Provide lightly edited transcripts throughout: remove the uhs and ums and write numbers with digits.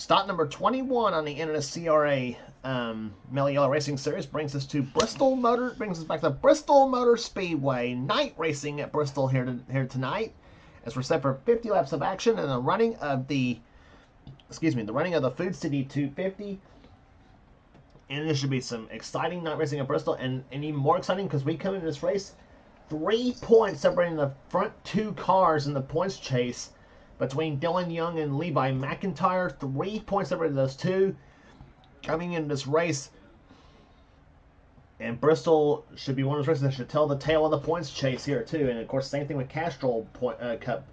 Stop number 21 on the NNSCRA Mello Yello Racing Series brings us to Bristol Motor. Brings us back to Bristol Motor Speedway. Night racing at Bristol here tonight, as we're set for 50 laps of action and the running of the Food City 250. And there should be some exciting night racing at Bristol, and even more exciting because we come into this race 3 points separating the front two cars in the points chase between Dylan Young and Levi Mcintyre. 3 points separating those two coming into this race. And Bristol should be one of those races that should tell the tale of the points chase here too. And of course, same thing with Castrol Cup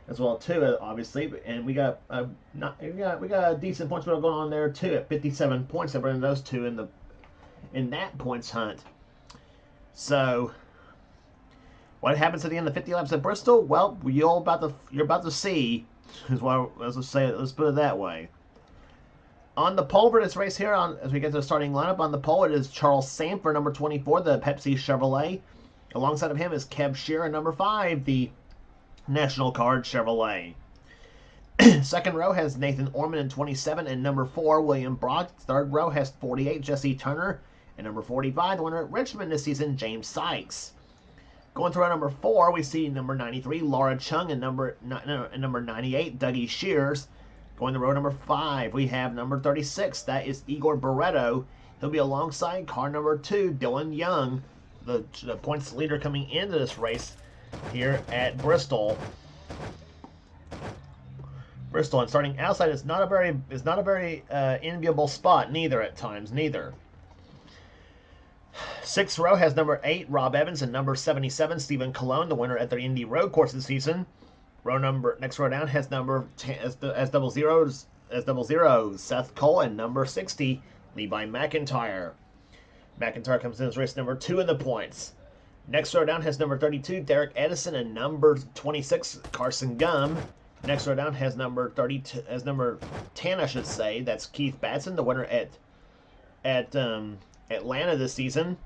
as well too, obviously. And we got a decent points battle going on there too at 57 points separating those two in that points hunt. So what happens at the end of 50 laps at Bristol? Well, you're about to see. Is what let's say. Let's put it that way. On the pole for this race here, as we get to the starting lineup, on the pole it is Charles Sanford, number 24, the Pepsi Chevrolet. Alongside of him is Kev Shearer, number 5, the National Card Chevrolet. Second row has Nathan Orman in 27 and number 4, William Brock. Third row has 48, Jesse Turner, and number 45, the winner at Richmond this season, James Sykes. Going through number 4, we see number 93, Laura Chung, and number 98, Dougie Shears. Going to row number 5, we have number 36, that is Igor Barretto. He'll be alongside car number 2, Dylan Young, the points leader coming into this race here at Bristol. And starting outside is not a very enviable spot neither at times. Sixth row has number 8, Rob Evans, and number 77, Stephen Colon, the winner at the Indy Road Course this season. Next row down has number 10 as double zeros, Seth Cole, and number 60, Levi Mcintyre. McIntyre comes in as race number 2 in the points. Next row down has number 32, Derek Edison, and number 26, Carson Gum. Next row down has number 32, as number 10, I should say, that's Keith Batson, the winner at Atlanta this season.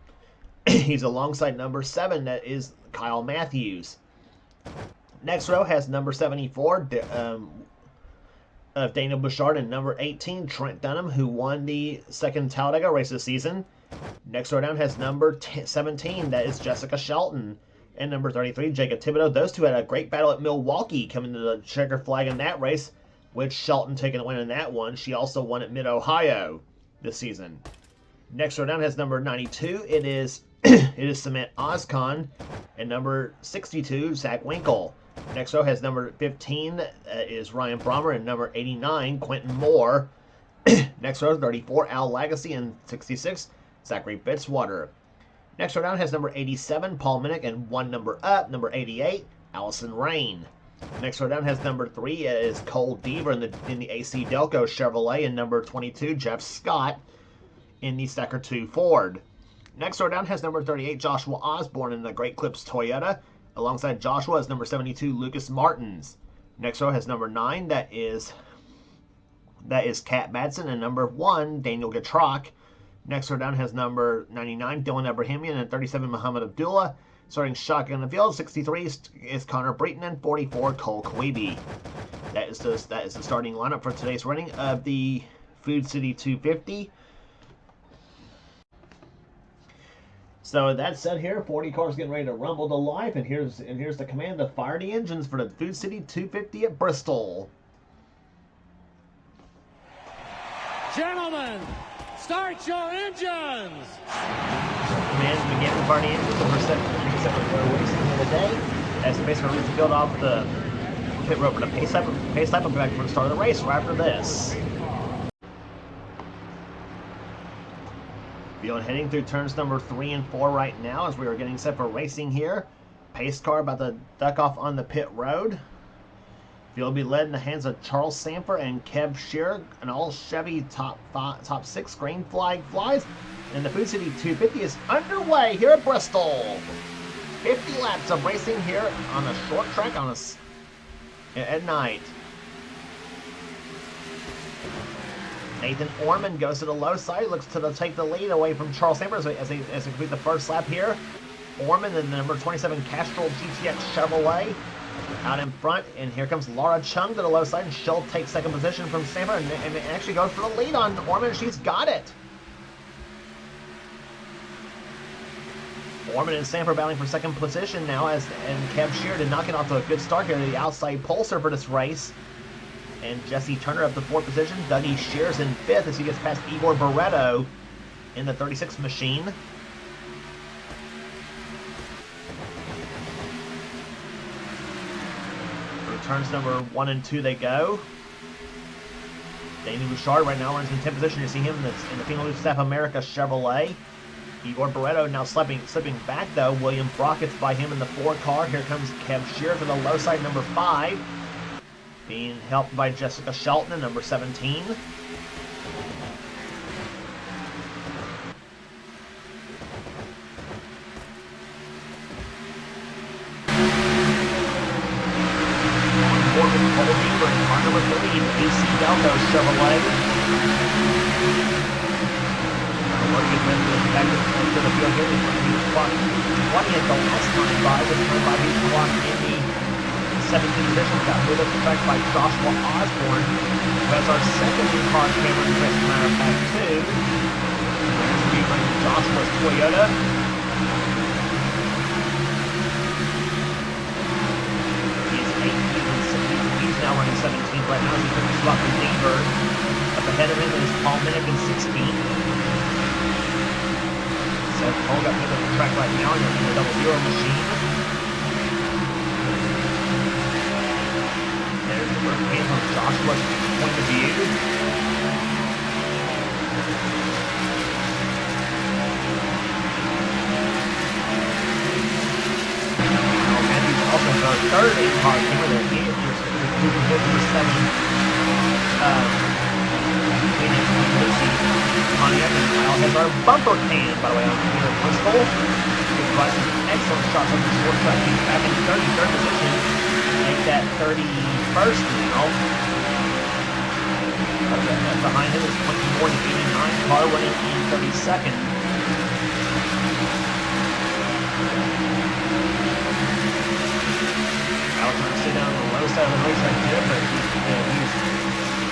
He's alongside number 7, that is Kyle Matthews. Next row has number 74 of Daniel Bouchard, and number 18, Trent Dunham, who won the second Talladega race this season. Next row down has number 17, that is Jessica Shelton, and number 33, Jacob Thibodeau. Those two had a great battle at Milwaukee, coming to the checker flag in that race, with Shelton taking the win in that one. She also won at Mid-Ohio this season. Next row down has number 92. It is Cement Ozcon, and number 62, Zach Winkle. Next row has number 15 is Ryan Brommer, and number 89, Quentin Moore. Next row 34, Al Lagacy, and 66, Zachary Fitzwater. Next row down has number 87, Paul Minnick, and one number up, number 88, Allison Rain. Next row down has number 3 is Cole Deaver in the AC Delco Chevrolet, and number 22, Jeff Scott in the Stacker 2 Ford. Next row down has number 38, Joshua Osborne in the Great Clips Toyota. Alongside Joshua is number 72, Lucas Martins. Next row has number 9, that is Kat Madsen, and number 1, Daniel Gatrock. Next row down has number 99, Dylan Abrahamian, and 37, Muhammad Abdullah. Starting shotgun in the field, 63 is Connor Breton, and 44, Cole Kweeby. That is the starting lineup for today's running of the Food City 250. So that said, here 40 cars getting ready to rumble to life, and here's the command to fire the engines for the Food City 250 at Bristol. Gentlemen, start your engines. Command to begin to fire the engines. The first set for racing here today, as the base runner to build off the pit road for the pace lap. Will be back for the start of the race right after this. Field heading through turns number 3 and 4 right now as we are getting set for racing here. Pace car about to duck off on the pit road. Field will be led in the hands of Charles Sanford and Kev Shearer, an all Chevy top 6 green flag flies. And the Food City 250 is underway here at Bristol. 50 laps of racing here on a short track at night. Nathan Orman goes to the low side, looks to take the lead away from Charles Sanford as they complete the first lap here. Orman and the number 27 Castrol GTX Chevrolet Out in front, and here comes Laura Chung to the low side, and she'll take second position from Samper, and actually goes for the lead on Orman. She's got it. Orman and Samper battling for second position now, and Kev Shear did not get off to a good start here. The outside pulser for this race. And Jesse Turner up to fourth position. Dougie Shears in fifth as he gets past Igor Barretto in the 36 machine. Turns number 1 and 2 they go. Danny Bouchard right now runs in 10th position. You see him in the Phenol Staff America Chevrolet. Igor Barretto now slipping back though. William Brockett's by him in the 4 car. Here comes Kev Shear to the low side, number 5. Being helped by Jessica Shelton in number 17. Number 3, AC Delco Chevrolet. Working back to the field here. He was clocked 20th the last time by. This time by he was clocked in the 17th position. Got moved up the track by Joshua Osborne, who has our second new car, Cameron Chris, matter of fact, too. He's running Joshua's Toyota. Now running 17th right now as he finishes off the Lever. Up ahead of him is Paul Minnick in 16th. Seth Cole got moved up the track right now in the double zero machine. There's the first game from Joshua's point of view. Also our third car camera there. He is number 7. Pontiac and Kyle has our bumper can, by the way, on Peter Bristol. He provides an excellent shot from the short track. He's back in 33rd position. Make that 31st now. Behind him is 24 to 89 car running in 32nd. Trying to sit down on the low side of the race right there, but he's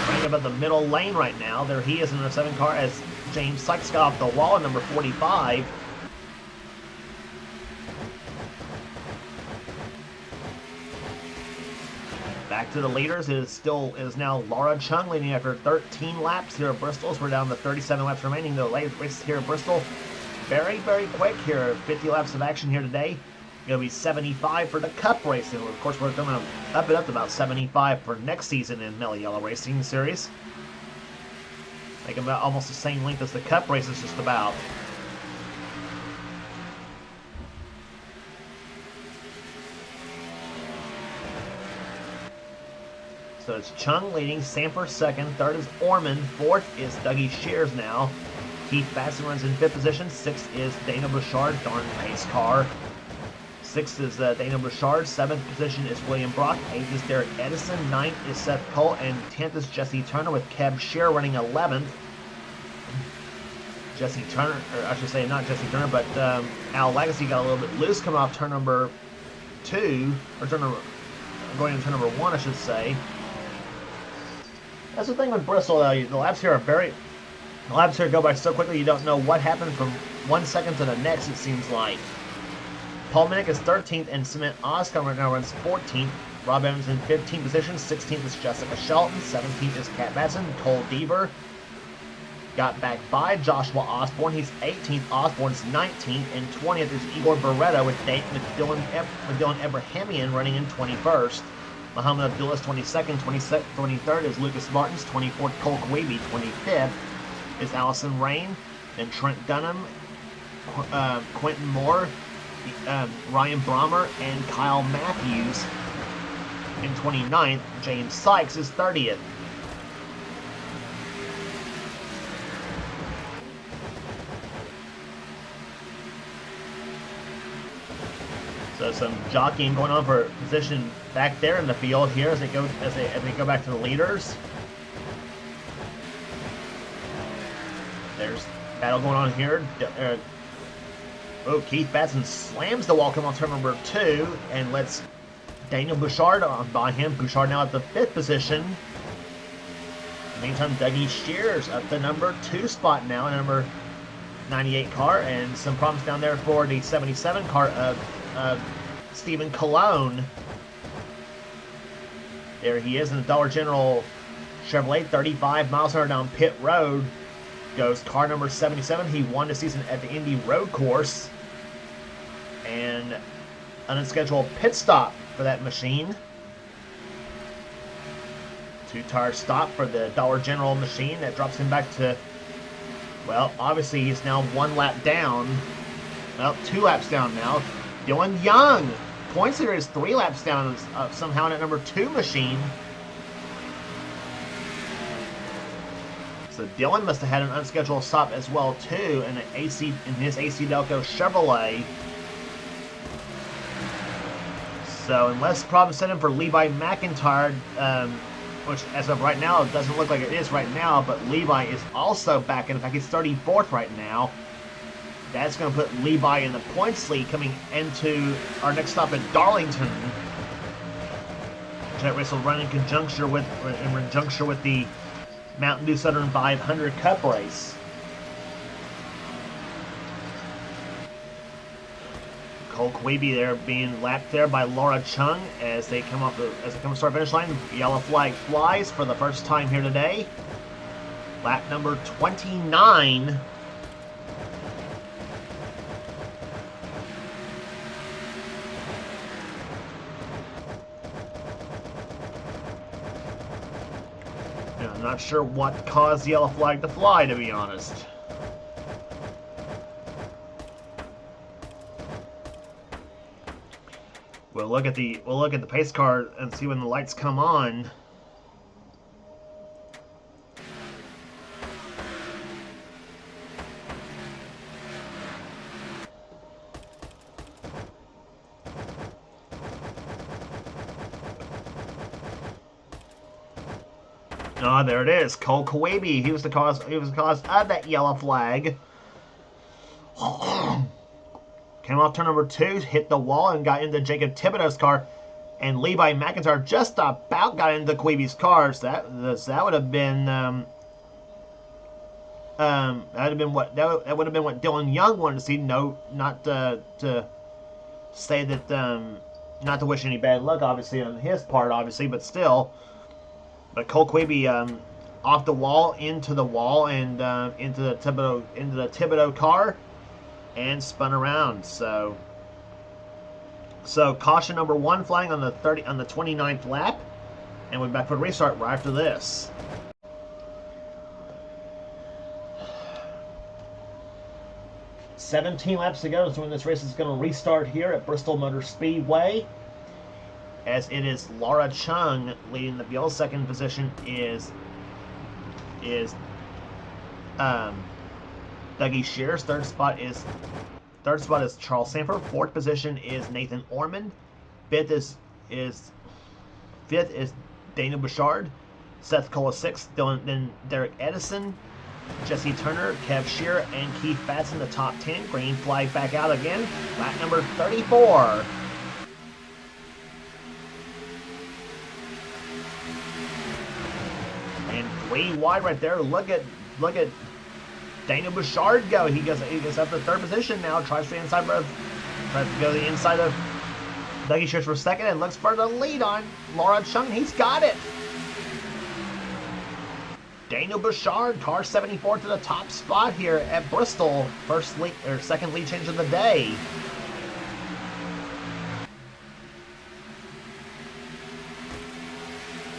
right about the middle lane right now. There he is in the 7 car as James Sykes got off the wall at number 45. Back to the leaders is now Laura Chung leading after 13 laps here at Bristol. So we're down to 37 laps remaining. The latest races here at Bristol, very, very quick here. 50 laps of action here today. Going to be 75 for the Cup racing. Of course, we're going to up it up to about 75 for next season in Mello Yello Racing Series. Make them about almost the same length as the Cup races, just about. So it's Chung leading, Samper second, third is Orman, fourth is Dougie Shears now. Keith Batson runs in fifth position, sixth is Dana Bouchard, darn pace car. Sixth is Dana Bouchard, seventh position is William Brock, eighth is Derek Edison, ninth is Seth Cole, and 10th is Jesse Turner with Kev Shear running 11th. Jesse Turner, or I should say not Jesse Turner, but Al Legacy got a little bit loose coming off turn number 2, or going into turn number 1, I should say. That's the thing with Bristol, though. The laps here go by so quickly you don't know what happened from 1 second to the next, it seems like. Paul Minnick is 13th, and Cement Oscar right now runs 14th. Rob Evans in 15th position. 16th is Jessica Shelton. 17th is Kat Batson. Cole Deaver got back by Joshua Osborne. He's 18th. Osborne's 19th. And 20th is Igor Barretto with Dylan Ebrahimian running in 21st. Muhammad Abdullah is 22nd. 23rd is Lucas Martins. 24th, Cole Kawebe. 25th is Allison Rain. Then Trent Dunham, Quentin Moore, Ryan Brommer, and Kyle Matthews in 29th. James Sykes is 30th. So some jockeying going on for position back there in the field here as they go back to the leaders. There's battle going on here. Keith Batson slams the wall, come on turn number 2, and lets Daniel Bouchard by him. Bouchard now at the 5th position. Meantime, Dougie Shears up the number 2 spot now, number 98 car, and some problems down there for the 77 car of Stephen Colon. There he is in the Dollar General Chevrolet, 35 miles an hour down pit road. Goes car number 77. He won the season at the Indy Road Course. And an unscheduled pit stop for that machine. 2-tire stop for the Dollar General machine. That drops him back to, well, obviously he's now 1 lap down. Well, 2 laps down now. Dylan Young. Points leader is 3 laps down somehow in that number 2 machine. So Dylan must have had an unscheduled stop as well too in his AC Delco Chevrolet. So unless problems set in for Levi Mcintyre, which as of right now it doesn't look like it is right now, but Levi is also back in. In fact, he's 34th right now. That's going to put Levi in the points lead coming into our next stop at Darlington. That race will run in conjunction with the Mountain Dew Southern 500 Cup race. Cole Queeby there being lapped there by Laura Chung as they come to start finish line. Yellow flag flies for the first time here today. Lap number 29. I'm not sure what caused the yellow flag to fly, to be honest. We'll look at the pace car and see when the lights come on. Ah, there it is. Cole Kawabe. He was the cause of that yellow flag. Came off turn number 2, hit the wall, and got into Jacob Thibodeau's car. And Levi Mcintyre just about got into Queeby's car. So that would have been that would have been what Dylan Young wanted to see. No, not to say that not to wish any bad luck, obviously on his part, obviously, but still. But Cole Queeby off the wall, into the wall, and into the Thibodeau car, and spun around. So caution number 1 flying on the 29th lap, and we're back for the restart right after this. $17 laps to go, so when this race is going to restart here at Bristol Motor Speedway. As it is Laura Chung leading the field. Second position is Dougie Shears. Third spot is Charles Sanford. Fourth position is Nathan Ormond. Fifth is Daniel Bouchard. Seth Cole is 6th. Then Derek Edison, Jesse Turner, Kev Shearer, and Keith Batson the top 10. Green flag back out again. Lap number 34. And 3 wide right there. Look at Daniel Bouchard go. He goes up to 3rd position now. Tries to go the inside of Dougie Shears for 2nd and looks for the lead on Laura Chung. He's got it. Daniel Bouchard, car 74 to the top spot here at Bristol. Second lead change of the day.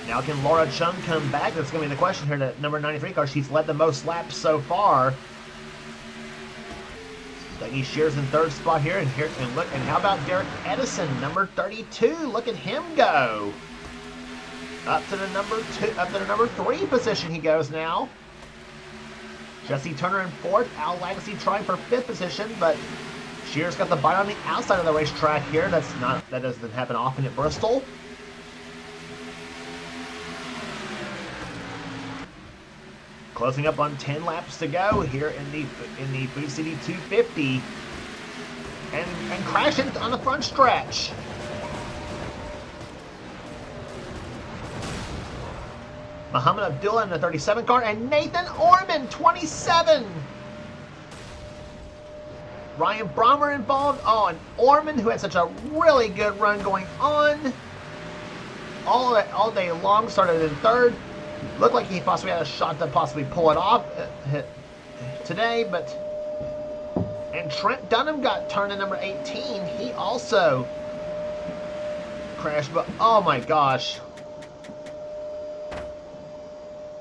Now can Laura Chung come back? That's going to be the question here. That number 93 car, she's led the most laps so far. Dougie Shears in 3rd spot here, and how about Derek Edison, number 32? Look at him go. Up to the number 3 position he goes now. Jesse Turner in 4th. Al Legacy trying for 5th position, but Shears got the bite on the outside of the racetrack here. That doesn't happen often at Bristol. Closing up on 10 laps to go here in the Food City 250, and crashing on the front stretch. Muhammad Abdullah in the 37 car, and Nathan Orman, 27. Ryan Brommer involved. Oh, and Orman, who had such a really good run going on all day long, started in third. Looked like he possibly had a shot to possibly pull it off today, but... And Trent Dunham got turned in number 18. He also crashed, but oh my gosh.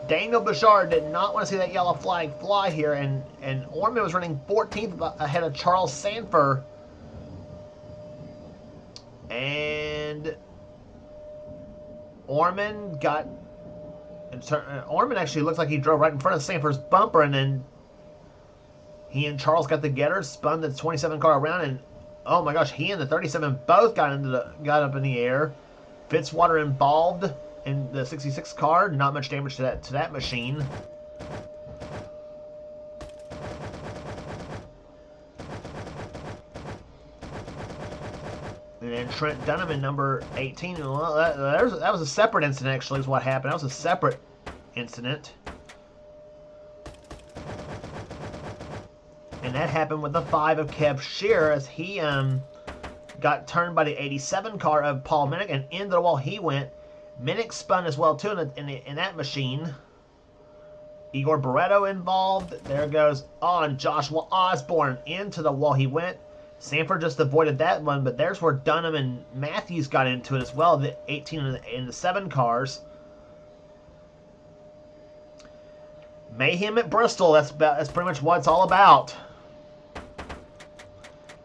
Daniel Bouchard did not want to see that yellow flag fly here, and Orman was running 14th ahead of Charles Sanford. And Orman actually looked like he drove right in front of Sanford's bumper, and then he and Charles got the getter, spun the 27 car around, and oh my gosh, he and the 37 both got up in the air. Fitzwater involved in the 66 car, not much damage to that machine. And then Trent Dunham in number 18. Well, that was a separate incident, actually, is what happened. That was a separate incident. And that happened with the 5 of Kev Shearer, as he got turned by the 87 car of Paul Minnick, and into the wall he went. Minnick spun as well, too, in that machine. Igor Barretto involved. There goes on Joshua Osborne. Into the wall he went. Sanford just avoided that one, but there's where Dunham and Matthews got into it as well, the 18 and the 7 cars. Mayhem at Bristol, that's pretty much what it's all about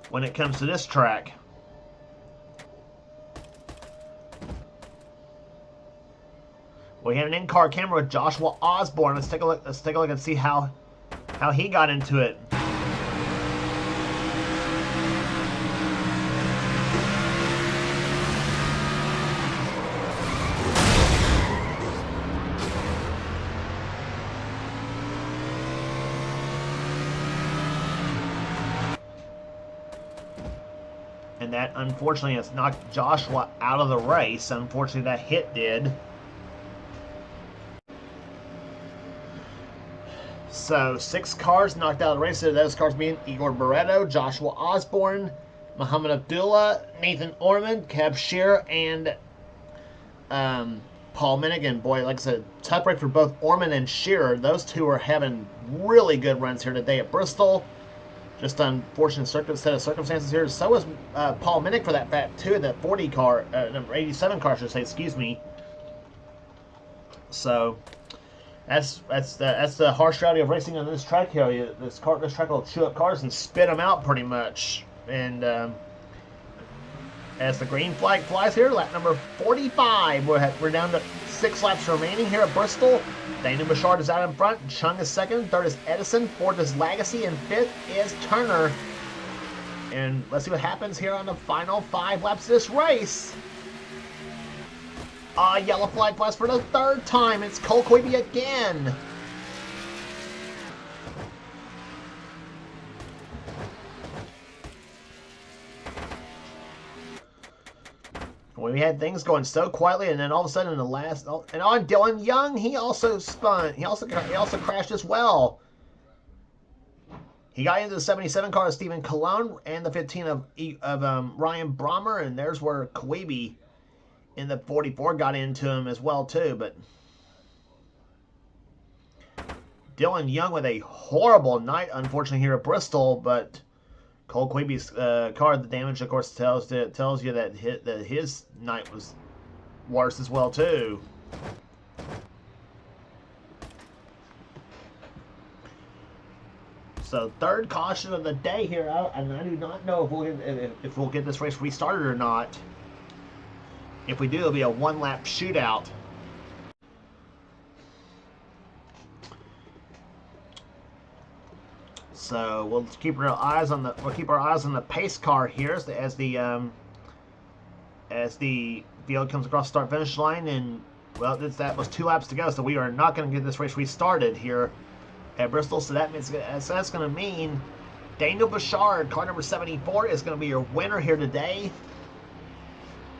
when it comes to this track. We had an in-car camera with Joshua Osborne. Let's take a look and see how he got into it. And that, unfortunately, has knocked Joshua out of the race. Unfortunately, that hit did. So, 6 cars knocked out of the race. So those cars being Igor Barretto, Joshua Osborne, Muhammad Abdullah, Nathan Orman, Kev Shearer, and Paul Minnick. Boy, like I said, tough break for both Orman and Shearer. Those two are having really good runs here today at Bristol. Just unfortunate set of circumstances here. So is Paul Minnick for that fact too. That 40 car, number 87 car, I should say. Excuse me. So that's the harsh reality of racing on this track here. This track will chew up cars and spit them out pretty much. And as the green flag flies here, lap number 45. We're down to 6 laps remaining here at Bristol. Daniel Bouchard is out in front. Chung is second. Third is Edison. Fourth is Lagacy. And fifth is Turner. And let's see what happens here on the final 5 laps of this race. Yellow flag flies for the 3rd time. It's Cole Quebe again. We had things going so quietly, and then all of a sudden in the last, and on Dylan Young, he also spun. He also crashed as well. He got into the 77 car of Stephen Colon and the 15 of Ryan Brommer, and there's where Quebe in the 44 got into him as well too. But Dylan Young with a horrible night, unfortunately, here at Bristol, but Cole Quebe's car, the damage, of course, tells you that his night was worse as well too. So 3rd caution of the day here, and I do not know if we'll get this race restarted or not. If we do, it'll be a 1-lap shootout. So we'll keep our eyes on the pace car here as the field comes across the start-finish line, and well, that was 2 laps to go. So we are not going to get this race restarted here at Bristol. So that's going to mean Daniel Bouchard, car number 74, is going to be your winner here today.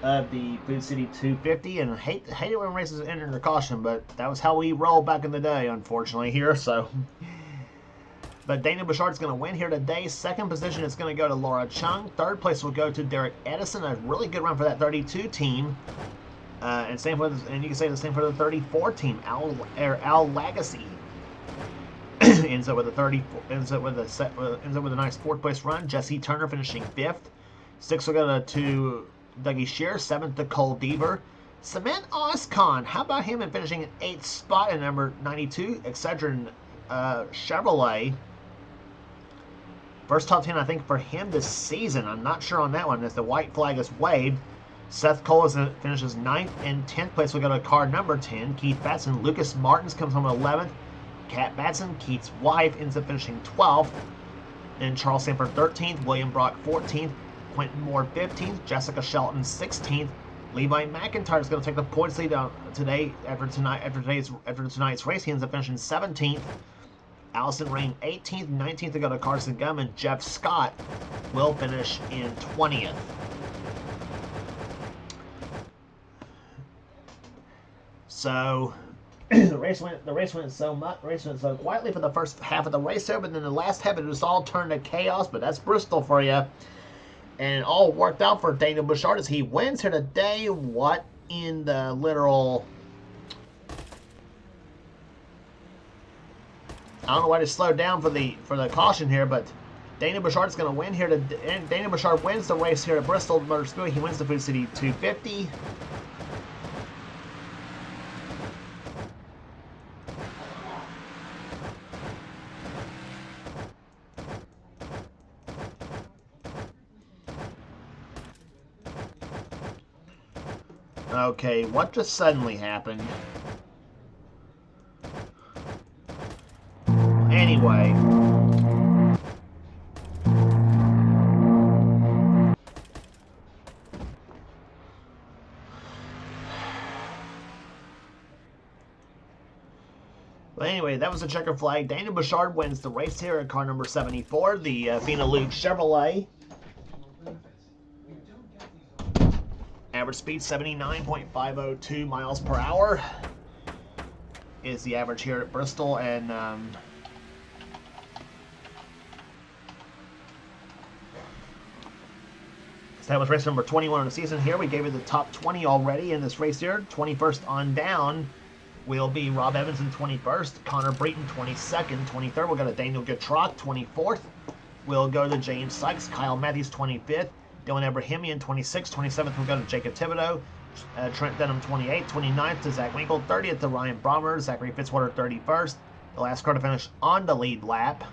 of the Food City 250, and I hate it when races end under caution, but that was how we rolled back in the day, unfortunately, here, so. But Daniel Bouchard's going to win here today. Second position is going to go to Laura Chung. Third place will go to Derek Edison. A really good run for that 32 team. And you can say the same for the 34 team. Al Lagacy ends up with a nice fourth place run. Jesse Turner finishing fifth. Sixth will go to Dougie Shear. Seventh to Cole Deaver. Cement Oscon, how about him in finishing in eighth spot at number 92? Excedrin Chevrolet. First top 10, I think, for him this season. I'm not sure on that one, as the white flag is waved. Seth Cole finishes 9th, and 10th place will go to car number 10, Keith Batson. Lucas Martins comes home 11th. Kat Batson, Keith's wife, ends up finishing 12th. And Charles Sanford 13th, William Brock 14th, Quentin Moore 15th, Jessica Shelton 16th. Levi Mcintyre is going to take the points lead today after tonight's race. He ends up finishing 17th. Allison Rain 18th, 19th to go to Carson Gum, and Jeff Scott will finish in 20th. So the race went so quietly for the first half of the race there, but then the last half it just all turned to chaos. But that's Bristol for you, and it all worked out for Daniel Bouchard as he wins here today. What in the literal? I don't know why they slowed down for the caution here, but Daniel Bouchard's going to win here. And Daniel Bouchard wins the race here at Bristol Motor Speedway. He wins the Food City 250. Okay, what just suddenly happened? Anyway. But anyway, that was the checker flag. Daniel Bouchard wins the race here at car number 74, the Fina Luke Chevrolet. Average speed 79.502 miles per hour is the average here at Bristol, and that was race number 21 of the season here. We gave it the top 20 already in this race here. 21st on down will be Rob Evans in 21st, Connor Breton 22nd, 23rd we'll go to Daniel Getrock, 24th we'll go to James Sykes, Kyle Matthews 25th, Dylan Abrahamian 26th, 27th we'll go to Jacob Thibodeau, Trent Denham 28th, 29th to Zach Winkle, 30th to Ryan Brommer, Zachary Fitzwater 31st, the last car to finish on the lead lap.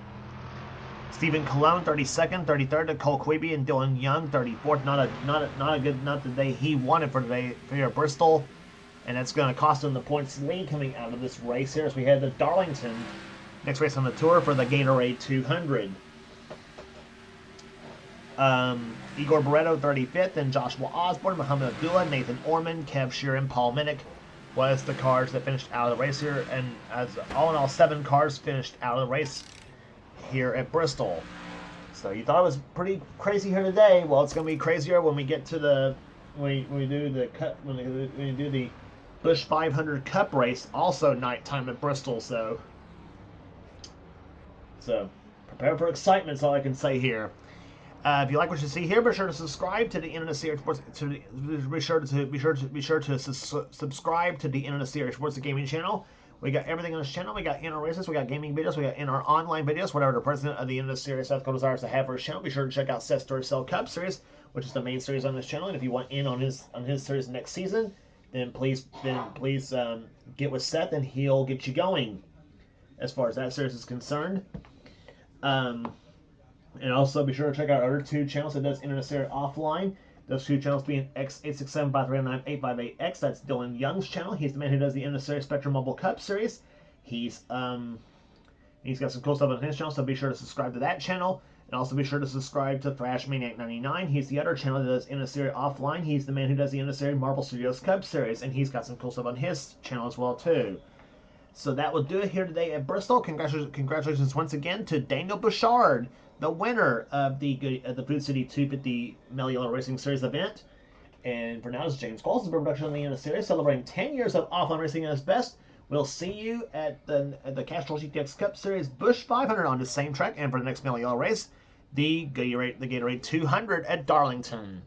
Stephen Cologne 32nd, 33rd to Cole Queeby and Dylan Young 34th. Not the day he wanted for today here at Bristol, and that's going to cost him the points lead coming out of this race here as we head to Darlington, next race on the tour for the Gatorade 200. Igor Barretto 35th, and Joshua Osborne, Muhammad Abdullah, Nathan Orman, Kev Sheeran, Paul Minnick was the cars that finished out of the race here, and as all in all 7 cars finished out of the race here at Bristol. So you thought it was pretty crazy here today. Well, it's going to be crazier when we get to the when we do the Busch 500 Cup race, also nighttime at Bristol. So prepare for excitement. Is all I can say here. If you like what you see here, be sure to subscribe to the NNSCRA Sports. Be sure to subscribe to the NNSCRA Sports Gaming channel. We got everything on this channel. We got in-our races, we got gaming videos, we got in-our online videos, whatever the president of the NNSCRA South Dakota desires to have for his channel. Be sure to check out Seth's Story Cell Cup Series, which is the main series on this channel. And if you want in on his series next season, then please get with Seth and he'll get you going as far as that series is concerned. And also be sure to check out our other 2 channels that does NNSCRA offline. Those 2 channels being X867-539-858X. That's Dylan Young's channel. He's the man who does the NNSCRA Spectrum Mobile Cup Series. He's got some cool stuff on his channel, so be sure to subscribe to that channel. And also be sure to subscribe to Thrash Maniac 99. He's the other channel that does NNSCRA offline. He's the man who does the NNSCRA Marvel Studios Cup Series, and he's got some cool stuff on his channel as well too. So that will do it here today at Bristol. Congratulations once again to Daniel Bouchard, the winner of the Food City 250 Mello Yello Racing Series event. And for now, this is James Paulson, production on the NNSCRA, celebrating 10 years of offline racing at its best. We'll see you at the Castrol GTX Cup Series Busch 500 on the same track, and for the next Mello race, the Gatorade 200 at Darlington.